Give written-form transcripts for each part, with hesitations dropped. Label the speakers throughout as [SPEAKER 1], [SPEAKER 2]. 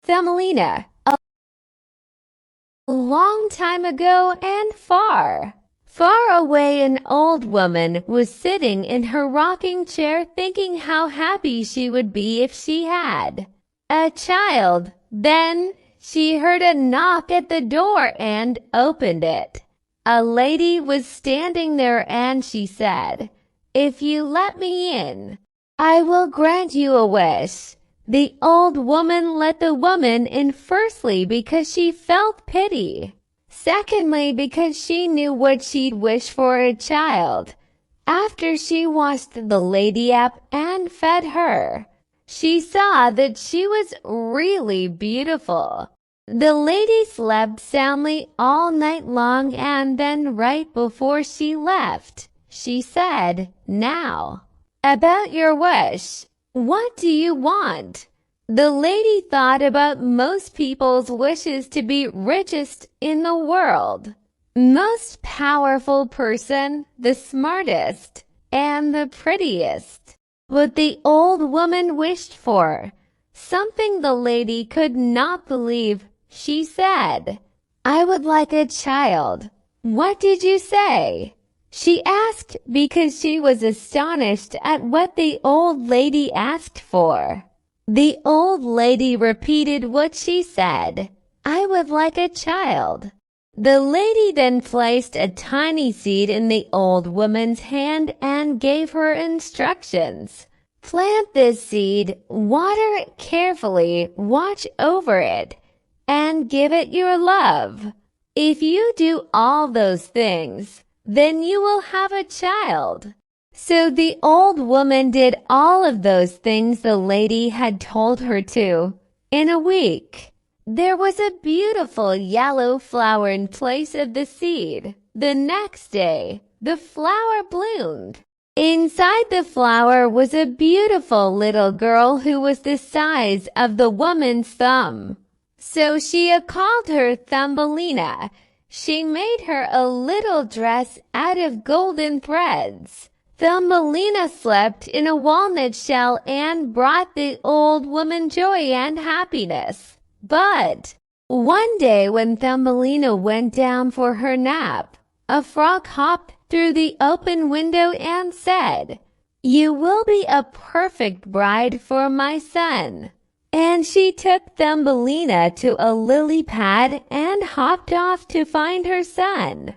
[SPEAKER 1] Thumbelina. A long time ago and far, far away, an old woman was sitting in her rocking chair thinking how happy she would be if she had a child. Then she heard a knock at the door and opened it. A lady was standing there and she said, "If you let me in, I will grant you a wish." The old woman let the woman in, firstly because she felt pity, secondly because she knew what she'd wish for a child. After she washed the lady up and fed her, she saw that she was really beautiful. The lady slept soundly all night long, and then right before she left, she said, "Now, about your wish. What do you want?" The lady thought about most people's wishes: to be richest in the world, most powerful person, the smartest, and the prettiest. But the old woman wished for something the lady could not believe. She said, "I would like a child." "What did you say?" she asked, because she was astonished at what the old lady asked for. The old lady repeated what she said, "I would like a child." The lady then placed a tiny seed in the old woman's hand and gave her instructions. "Plant this seed, water it carefully, watch over it, and give it your love. If you do all those things, then you will have a child." So the old woman did all of those things the lady had told her to. In a week, there was a beautiful yellow flower in place of the seed. The next day, the flower bloomed. Inside the flower was a beautiful little girl who was the size of the woman's thumb. So she called her Thumbelina. She made her a little dress out of golden threads. Thumbelina slept in a walnut shell and brought the old woman joy and happiness. But one day when Thumbelina went down for her nap, a frog hopped through the open window and said, "You will be a perfect bride for my son." And she took Thumbelina to a lily pad and hopped off to find her son.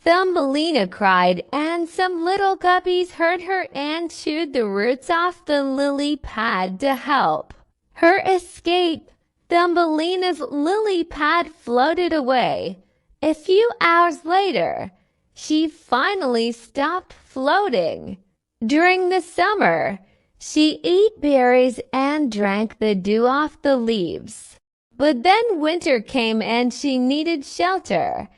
[SPEAKER 1] Thumbelina cried, and some little guppies heard her and chewed the roots off the lily pad to help her escape. Thumbelina's lily pad floated away. A few hours later, she finally stopped floating. During the summer, she ate berries and drank the dew off the leaves. But then winter came and she needed shelter.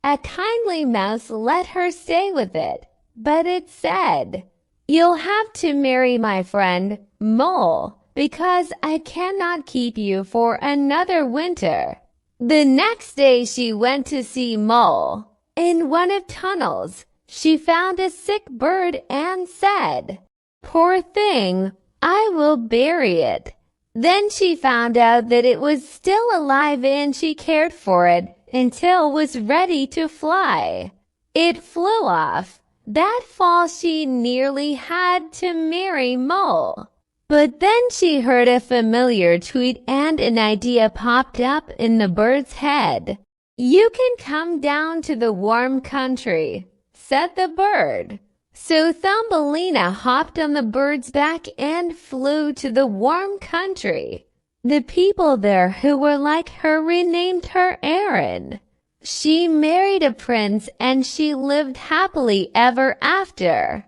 [SPEAKER 1] A kindly mouse let her stay with it, but it said, "You'll have to marry my friend, Mole, because I cannot keep you for another winter." The next day she went to see Mole. In one of tunnels, she found a sick bird and said, "Poor thing, I will bury it." Then she found out that it was still alive and she cared for it until it was ready to fly. It flew off. That fall she nearly had to marry Mole. But then she heard a familiar tweet and an idea popped up in the bird's head. "You can come down to the warm country," said the bird. So Thumbelina hopped on the bird's back and flew to the warm country. The people there who were like her renamed her Erin. She married a prince and she lived happily ever after.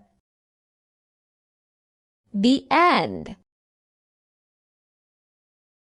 [SPEAKER 1] The end.